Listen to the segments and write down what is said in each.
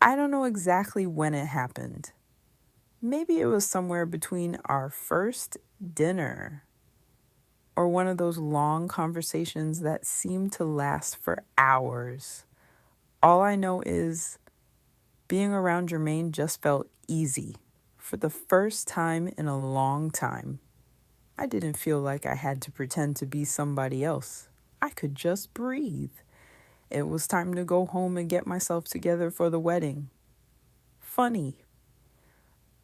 I don't know exactly when it happened. Maybe it was somewhere between our first dinner or one of those long conversations that seem to last for hours. All I know is being around Jermaine just felt easy for the first time in a long time. I didn't feel like I had to pretend to be somebody else. I could just breathe. It was time to go home and get myself together for the wedding. Funny.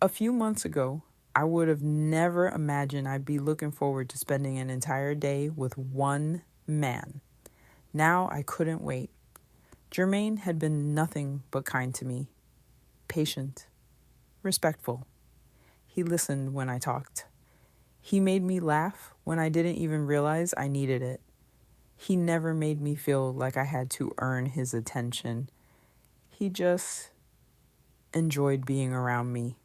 A few months ago, I would have never imagined I'd be looking forward to spending an entire day with one man. Now I couldn't wait. Jermaine had been nothing but kind to me, patient, respectful. He listened when I talked. He made me laugh when I didn't even realize I needed it. He never made me feel like I had to earn his attention. He just enjoyed being around me.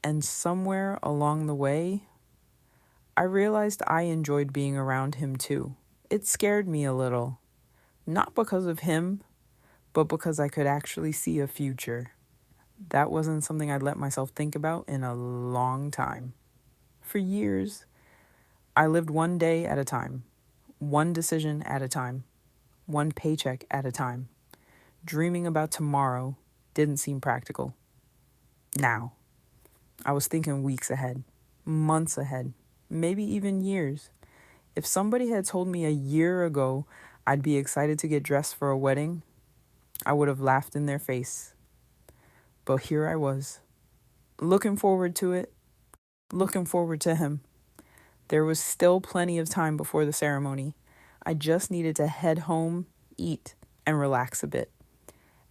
And somewhere along the way, I realized I enjoyed being around him too. It scared me a little. Not because of him, but because I could actually see a future. That wasn't something I'd let myself think about in a long time. For years, I lived one day at a time, one decision at a time, one paycheck at a time. Dreaming about tomorrow didn't seem practical. Now, I was thinking weeks ahead, months ahead, maybe even years. If somebody had told me a year ago I'd be excited to get dressed for a wedding, I would have laughed in their face. But here I was, looking forward to it, looking forward to him. There was still plenty of time before the ceremony. I just needed to head home, eat, and relax a bit.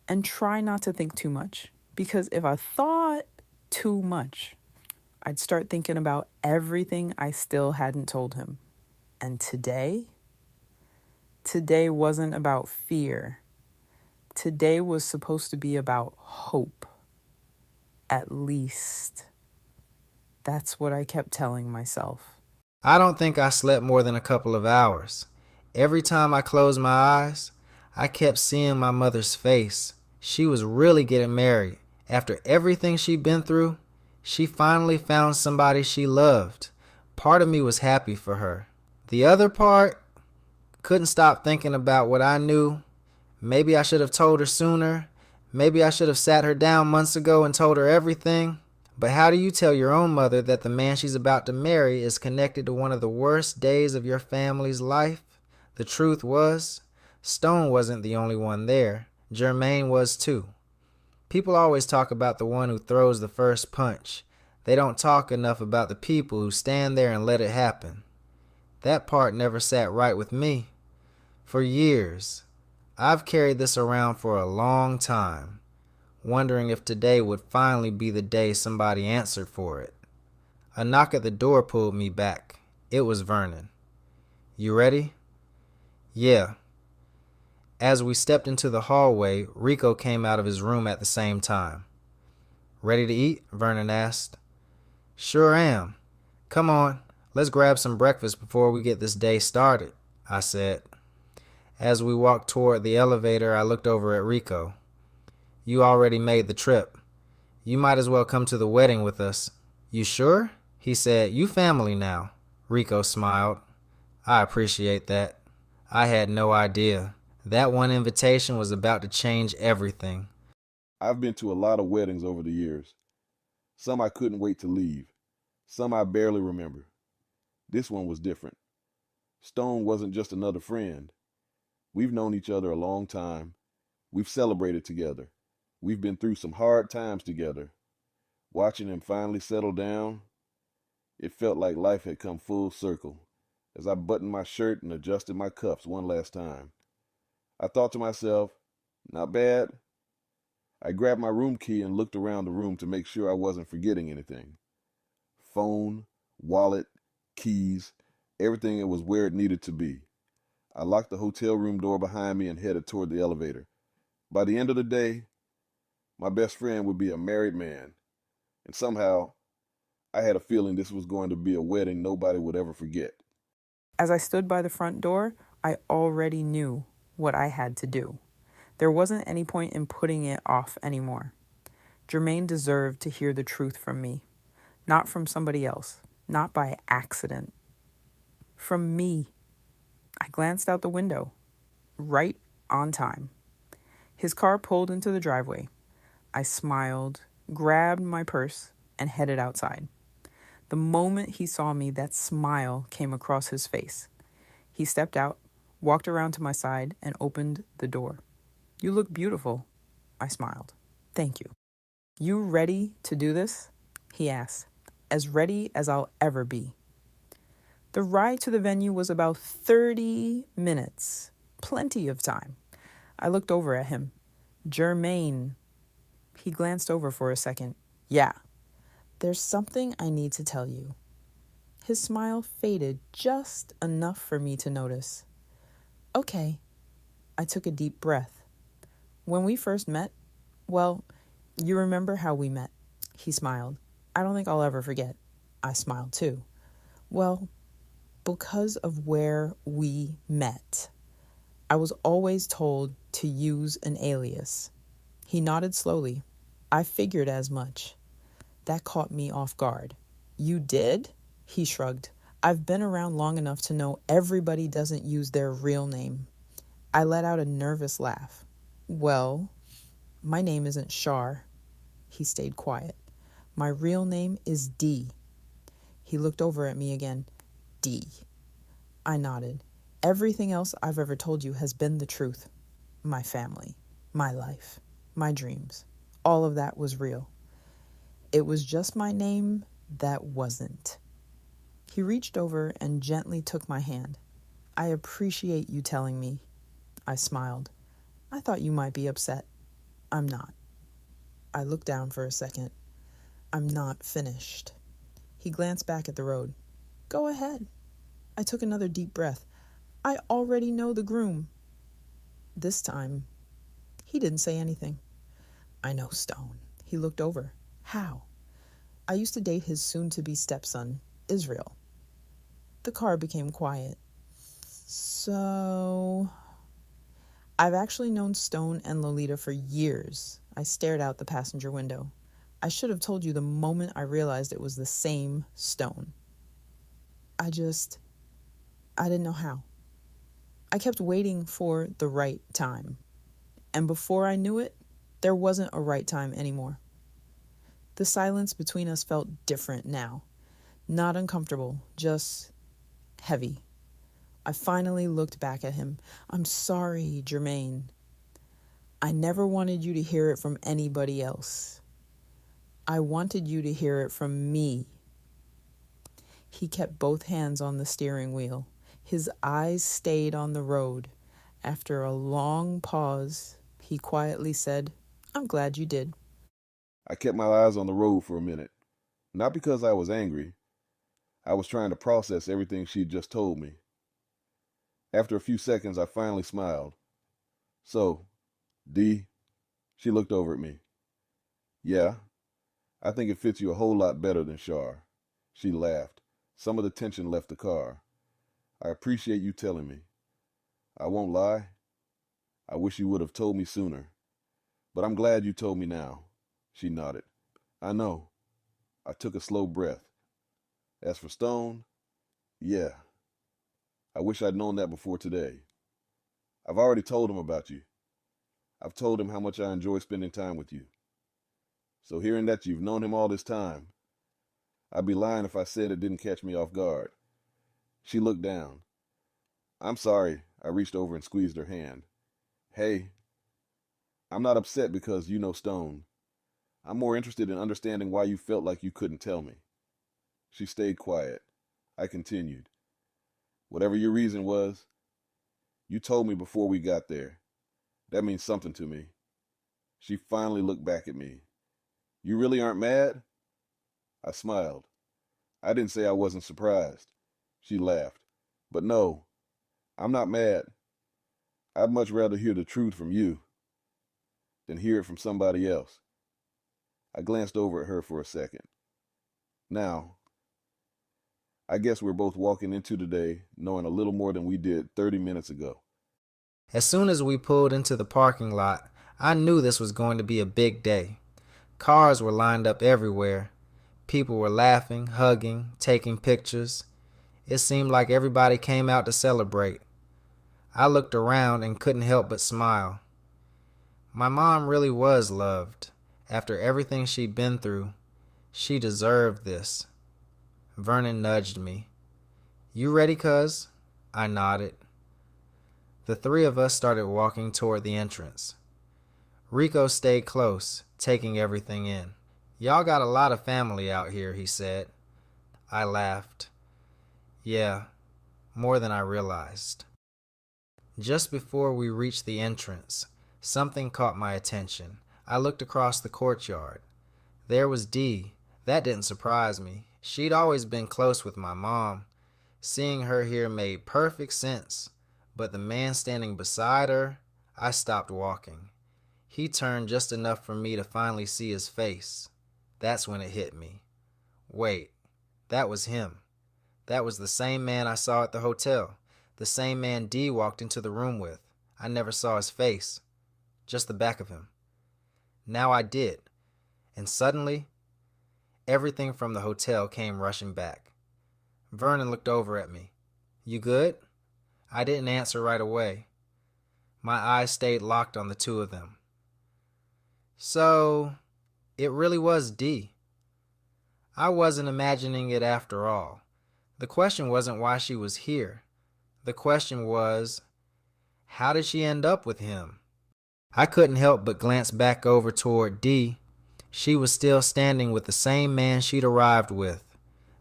And try not to think too much. Because if I thought too much, I'd start thinking about everything I still hadn't told him. And today wasn't about fear. Today was supposed to be about hope. At least, that's what I kept telling myself. I don't think I slept more than a couple of hours. Every time I closed my eyes, I kept seeing my mother's face. She was really getting married. After everything she'd been through, she finally found somebody she loved. Part of me was happy for her. The other part couldn't stop thinking about what I knew. Maybe I should have told her sooner. Maybe I should have sat her down months ago and told her everything. But how do you tell your own mother that the man she's about to marry is connected to one of the worst days of your family's life? The truth was, Stone wasn't the only one there. Jermaine was too. People always talk about the one who throws the first punch. They don't talk enough about the people who stand there and let it happen. That part never sat right with me. For years, I've carried this around for a long time, wondering if today would finally be the day somebody answered for it. A knock at the door pulled me back. It was Vernon. "You ready?" "Yeah." As we stepped into the hallway, Rico came out of his room at the same time. "Ready to eat?" Vernon asked. "Sure am. Come on, let's grab some breakfast before we get this day started," I said. As we walked toward the elevator, I looked over at Rico. "You already made the trip. You might as well come to the wedding with us." "You sure?" He said. "You family now." Rico smiled. "I appreciate that. I had no idea. That one invitation was about to change everything." I've been to a lot of weddings over the years. Some I couldn't wait to leave. Some I barely remember. This one was different. Stone wasn't just another friend. We've known each other a long time. We've celebrated together. We've been through some hard times together. Watching him finally settle down, it felt like life had come full circle as I buttoned my shirt and adjusted my cuffs one last time. I thought to myself, not bad. I grabbed my room key and looked around the room to make sure I wasn't forgetting anything. Phone, wallet, keys, everything was where it needed to be. I locked the hotel room door behind me and headed toward the elevator. By the end of the day, my best friend would be a married man. And somehow, I had a feeling this was going to be a wedding nobody would ever forget. As I stood by the front door, I already knew what I had to do. There wasn't any point in putting it off anymore. Jermaine deserved to hear the truth from me, not from somebody else, not by accident. From me. I glanced out the window, right on time. His car pulled into the driveway. I smiled, grabbed my purse, and headed outside. The moment he saw me, that smile came across his face. He stepped out, walked around to my side, and opened the door. "You look beautiful," I smiled. "Thank you." "You ready to do this?" he asked. "As ready as I'll ever be." The ride to the venue was about 30 minutes. Plenty of time. I looked over at him. "Jermaine." He glanced over for a second. "Yeah. There's something I need to tell you." His smile faded just enough for me to notice. "Okay." I took a deep breath. "When we first met, well, you remember how we met?" He smiled. "I don't think I'll ever forget." I smiled too. "Well, because of where we met, I was always told to use an alias." He nodded slowly. "I figured as much." That caught me off guard. "You did?" He shrugged. "I've been around long enough to know everybody doesn't use their real name." I let out a nervous laugh. "Well, my name isn't Shar." He stayed quiet. "My real name is D." He looked over at me again. "D." I nodded. "Everything else I've ever told you has been the truth. My family, my life, my dreams. All of that was real. It was just my name that wasn't." He reached over and gently took my hand. "I appreciate you telling me." I smiled. "I thought you might be upset." "I'm not." I looked down for a second. "I'm not finished." He glanced back at the road. "Go ahead." I took another deep breath. "I already know the groom." This time, he didn't say anything. "I know Stone." He looked over. "How?" "I used to date his soon-to-be stepson, Israel." The car became quiet. "So..." "I've actually known Stone and Lolita for years." I stared out the passenger window. "I should have told you the moment I realized it was the same Stone. I didn't know how. I kept waiting for the right time. And before I knew it, there wasn't a right time anymore." The silence between us felt different now. Not uncomfortable, just heavy. I finally looked back at him. "I'm sorry, Jermaine. I never wanted you to hear it from anybody else. I wanted you to hear it from me." He kept both hands on the steering wheel. His eyes stayed on the road. After a long pause, he quietly said, "I'm glad you did." I kept my eyes on the road for a minute. Not because I was angry. I was trying to process everything she'd just told me. After a few seconds, I finally smiled. "So, D," she looked over at me. "Yeah, I think it fits you a whole lot better than Shar." She laughed. Some of the tension left the car. "I appreciate you telling me. I won't lie. I wish you would have told me sooner. But I'm glad you told me now." She nodded. "I know." I took a slow breath. As for Stone, yeah, I wish I'd known that before today. I've already told him about you. I've told him how much I enjoy spending time with you. So hearing that you've known him all this time, I'd be lying if I said it didn't catch me off guard. She looked down. "I'm sorry." I reached over and squeezed her hand. "Hey, I'm not upset because you know Stone. I'm more interested in understanding why you felt like you couldn't tell me." She stayed quiet. I continued. "Whatever your reason was, you told me before we got there. That means something to me." She finally looked back at me. "You really aren't mad?" I smiled. I didn't say I wasn't surprised. She laughed. "But no, I'm not mad. I'd much rather hear the truth from you than hear it from somebody else." I glanced over at her for a second. Now, I guess we're both walking into today knowing a little more than we did 30 minutes ago. As soon as we pulled into the parking lot, I knew this was going to be a big day. Cars were lined up everywhere. People were laughing, hugging, taking pictures. It seemed like everybody came out to celebrate. I looked around and couldn't help but smile. My mom really was loved. After everything she'd been through, she deserved this. Vernon nudged me. "You ready, cuz?" I nodded. The three of us started walking toward the entrance. Rico stayed close, taking everything in. "Y'all got a lot of family out here," he said. I laughed. "Yeah, more than I realized." Just before we reached the entrance, something caught my attention. I looked across the courtyard. There was Dee. That didn't surprise me. She'd always been close with my mom. Seeing her here made perfect sense. But the man standing beside her, I stopped walking. He turned just enough for me to finally see his face. That's when it hit me. Wait, that was him. That was the same man I saw at the hotel. The same man Dee walked into the room with. I never saw his face, just the back of him. Now I did, and suddenly, everything from the hotel came rushing back. Vernon looked over at me. "You good?" I didn't answer right away. My eyes stayed locked on the two of them. So, it really was Dee. I wasn't imagining it after all. The question wasn't why she was here. The question was, how did she end up with him? I couldn't help but glance back over toward Dee. She was still standing with the same man she'd arrived with,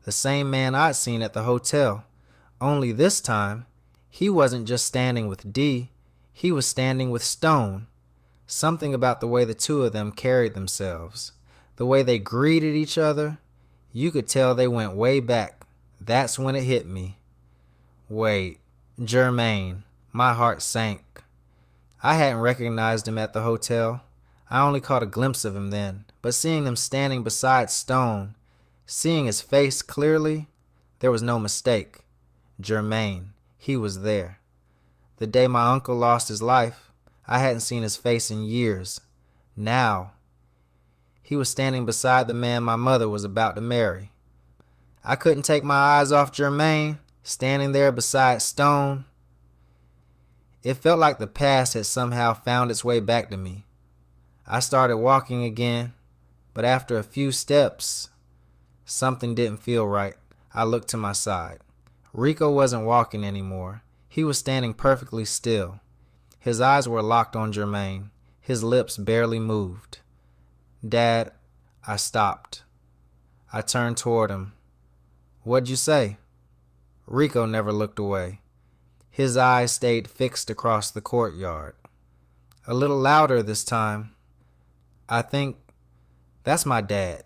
the same man I'd seen at the hotel. Only this time, he wasn't just standing with Dee, he was standing with Stone. Something about the way the two of them carried themselves, the way they greeted each other, you could tell they went way back. That's when it hit me. Wait, Jermaine. My heart sank. I hadn't recognized him at the hotel. I only caught a glimpse of him then, but seeing them standing beside Stone, seeing his face clearly, there was no mistake. Jermaine, he was there. The day my uncle lost his life, I hadn't seen his face in years. Now, he was standing beside the man my mother was about to marry. I couldn't take my eyes off Jermaine, standing there beside Stone. It felt like the past had somehow found its way back to me. I started walking again, but after a few steps, something didn't feel right. I looked to my side. Rico wasn't walking anymore. He was standing perfectly still. His eyes were locked on Jermaine. His lips barely moved. "Dad," I stopped. I turned toward him. "What'd you say?" Rico never looked away. His eyes stayed fixed across the courtyard. A little louder this time. "I think that's my dad."